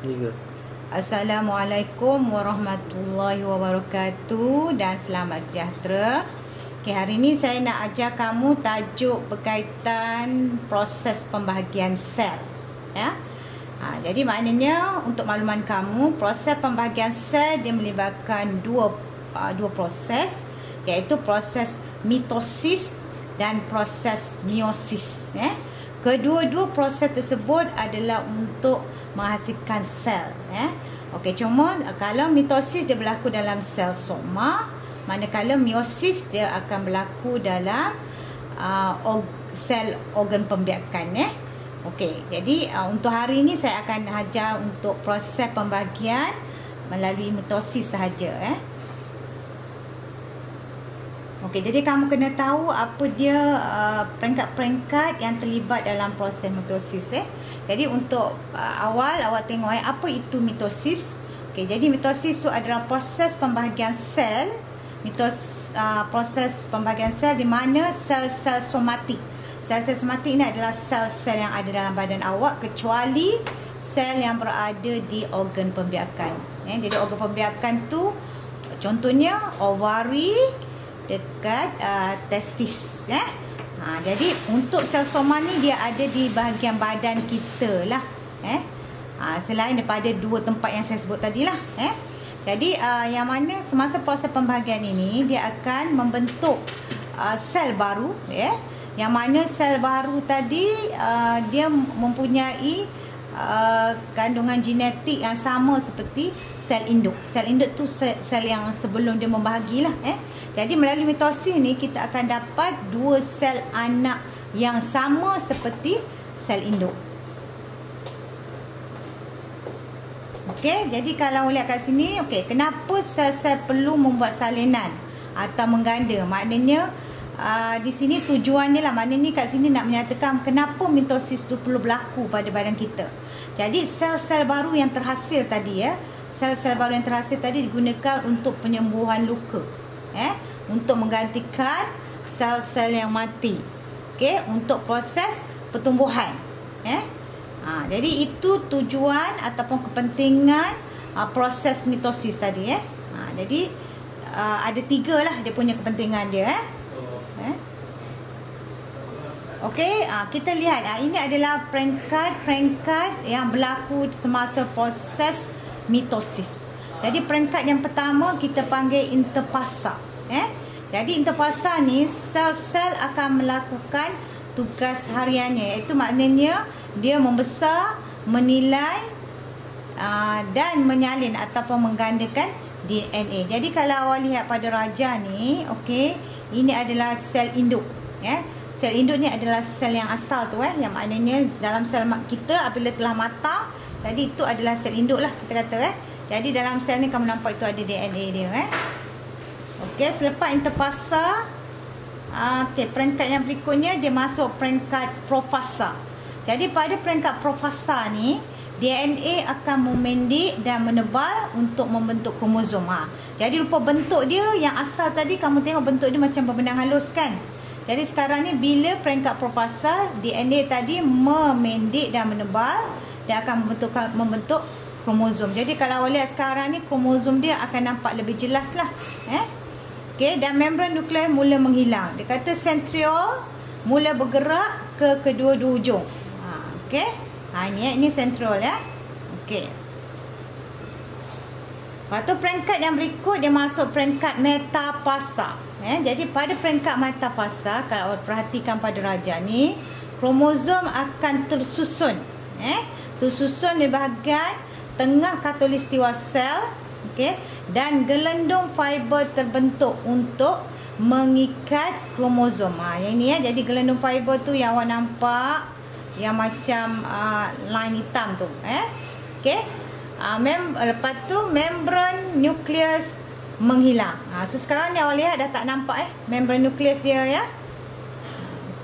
Tiga. Assalamualaikum warahmatullahi wabarakatuh dan selamat sejahtera. Okay, hari ini saya nak ajar kamu tajuk berkaitan proses pembahagian sel. Ya. Jadi maknanya untuk makluman kamu, proses pembahagian sel dia melibatkan dua proses, iaitu proses mitosis dan proses meiosis. Kedua-dua proses tersebut adalah untuk menghasilkan sel. Okey, cuma kalau mitosis dia berlaku dalam sel soma, manakala meiosis dia akan berlaku dalam sel organ pembiakan. Okey, jadi untuk hari ini saya akan ajar untuk proses pembahagian melalui mitosis sahaja. Okey, jadi kamu kena tahu apa dia peringkat-peringkat yang terlibat dalam proses mitosis. Jadi untuk awal awak tengok apa itu mitosis. Okey, jadi mitosis itu adalah proses pembahagian sel. Proses pembahagian sel di mana sel-sel somatik. Sel-sel somatik ini adalah sel-sel yang ada dalam badan awak kecuali sel yang berada di organ pembiakan. Jadi organ pembiakan tu contohnya ovari dekat testis. Jadi untuk sel soma ni dia ada di bahagian badan kita lah. Selain daripada dua tempat yang saya sebut tadi lah. Jadi yang mana semasa proses pembahagian ini dia akan membentuk sel baru. Yang mana sel baru tadi dia mempunyai kandungan genetik yang sama seperti sel induk. Sel induk tu sel yang sebelum dia membahagilah. Jadi melalui mitosis ni kita akan dapat dua sel anak yang sama seperti sel induk. Okey, jadi kalau lihat kat sini, okey, kenapa sel-sel perlu membuat salinan atau mengganda? Maknanya di sini tujuannya lah, maknanya kat sini nak menyatakan kenapa mitosis tu perlu berlaku pada badan kita. Jadi sel-sel baru yang terhasil tadi sel-sel baru yang terhasil tadi digunakan untuk penyembuhan luka. Untuk menggantikan sel-sel yang mati. Okey, untuk proses pertumbuhan. Jadi itu tujuan ataupun kepentingan proses mitosis tadi. Jadi ada tiga lah dia punya kepentingan dia. Okey, kita lihat ini adalah peringkat yang berlaku semasa proses mitosis. Jadi peringkat yang pertama kita panggil interfasa. Jadi interfasa ni sel-sel akan melakukan tugas hariannya, iaitu maknanya dia membesar, menilai dan menyalin ataupun menggandakan DNA. Jadi kalau awak lihat pada raja ni, okey, ini adalah sel induk. Sel induk ni adalah sel yang asal tu, yang maknanya dalam sel kita apabila telah matang, jadi itu adalah sel induk lah kita kata. Jadi dalam sel ni kamu nampak itu ada DNA dia. Okey, selepas interfasa, okey, peringkat yang berikutnya dia masuk peringkat profasa. Jadi pada peringkat profasa ni DNA akan memendek dan menebal untuk membentuk kromosom. Jadi rupa bentuk dia yang asal tadi kamu tengok bentuk dia macam berbenang halus kan. Jadi sekarang ni bila peringkat profasa, DNA tadi memendek dan menebal dan akan membentuk kromosom. Jadi kalau awak lihat sekarang ni kromosom dia akan nampak lebih jelas lah. Okey, dan membran nukleus mula menghilang. Dia kata sentriol mula bergerak ke kedua-dua hujung. Okey. Ini sentriol Okey. Lepas tu peringkat yang berikut dia masuk peringkat metafasa. Jadi pada peringkat metafasa, kalau awak perhatikan pada raja ni, kromosom akan tersusun. Tersusun di bahagian tengah khatulistiwa sel. Okey, dan gelendung fiber terbentuk untuk mengikat kromosom. Yang ini jadi gelendung fiber tu yang awak nampak yang macam line hitam tu. Okey. Lepas tu membran nukleus menghilang. So sekarang ni awak lihat dah tak nampak membran nukleus dia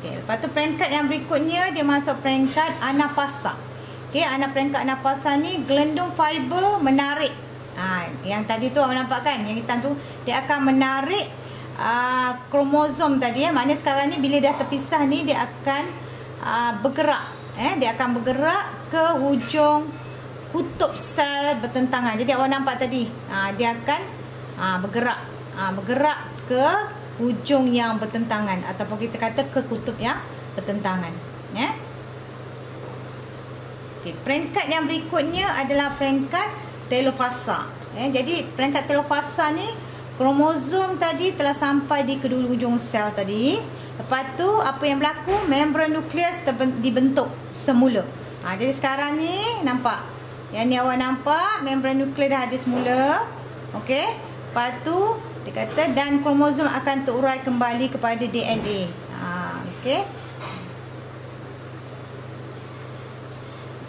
Okey, lepas tu peringkat yang berikutnya dia masuk peringkat anafasa. Okey, peringkat anafasa ni gelendung fiber menarik. Yang tadi tu awak nampak kan, yang hitam tu dia akan menarik kromosom tadi. Maknanya sekarang ni bila dah terpisah ni dia akan bergerak. Dia akan bergerak ke hujung kutub sel bertentangan. Jadi awak nampak tadi, dia akan bergerak ke hujung yang bertentangan, ataupun kita kata ke kutub yang bertentangan. Ya. Okay, peringkat yang berikutnya adalah peringkat telofasa. Jadi peringkat telofasa ni, kromosom tadi telah sampai di kedua hujung sel tadi. Lepas tu apa yang berlaku? Membran nukleus dibentuk semula. Jadi sekarang ni nampak, yang ni awak nampak membran nukleus dah ada semula. Okey. Lepas tu dia kata dan kromosom akan terurai kembali kepada DNA. Okey.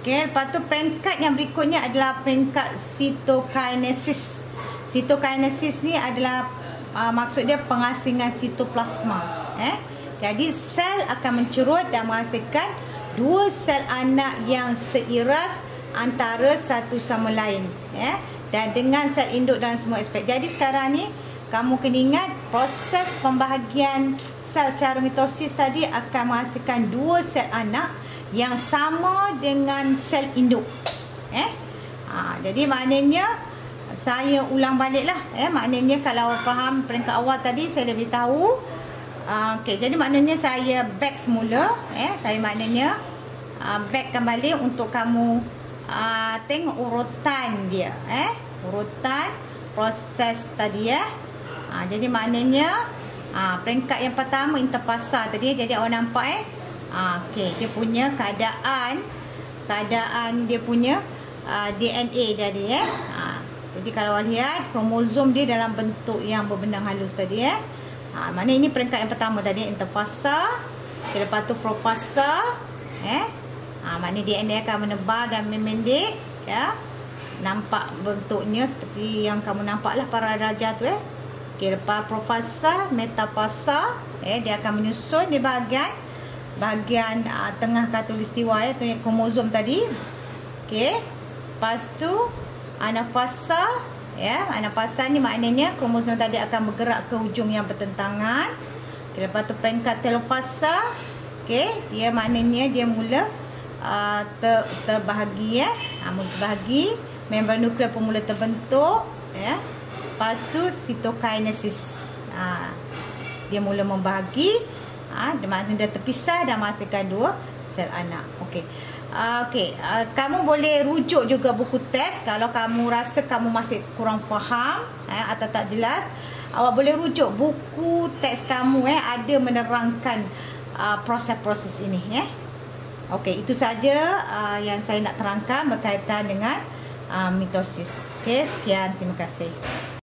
Okey, lepas tu peringkat yang berikutnya adalah peringkat sitokinesis. Sitokinesis ni adalah maksud dia pengasingan sitoplasma. Jadi sel akan mencerut dan menghasilkan dua sel anak yang seiras antara satu sama lain, dan dengan sel induk dalam semua aspek. Jadi sekarang ni kamu kena ingat proses pembahagian sel secara mitosis tadi akan menghasilkan dua sel anak yang sama dengan sel induk. Jadi maknanya saya ulang baliklah. Maknanya kalau faham peringkat awal tadi saya dah beritahu. Okey, jadi maknanya saya back semula. Saya maknanya backkan balik untuk kamu tengok urutan dia. Urutan proses tadi. Jadi maknanya peringkat yang pertama interfasa tadi. Jadi awak nampak okey, dia punya keadaan dia punya DNA tadi. Jadi kalau awak lihat kromosom dia dalam bentuk yang berbenang halus tadi. Mana ini peringkat yang pertama tadi, interfasa. Lepas tu profasa. Maknanya DNA akan menebar dan memendek. Nampak bentuknya seperti yang kamu nampak lah para darjah tu. Okay, lepas profasa, metafasa. Dia akan menyusun di bahagian tengah khatulistiwa, tu yang kromosom tadi. Okay. Lepas tu anafasa. Anafasa ni maknanya kromosom tadi akan bergerak ke hujung yang bertentangan. Okay, lepas tu peringkat telofasa. Okay, dia maknanya dia mula terbahagi. Mula terbahagi. Membran nukleus pun mula terbentuk. Lepas tu sitokinesis. Dia mula membahagi. Dia terpisah dan menghasilkan dua sel anak. Okey. Kamu boleh rujuk juga buku teks kalau kamu rasa kamu masih kurang faham atau tak jelas. Awak boleh rujuk buku teks kamu ada menerangkan proses-proses ini. Okey, itu saja yang saya nak terangkan berkaitan dengan mitosis. Okey, sekian, terima kasih.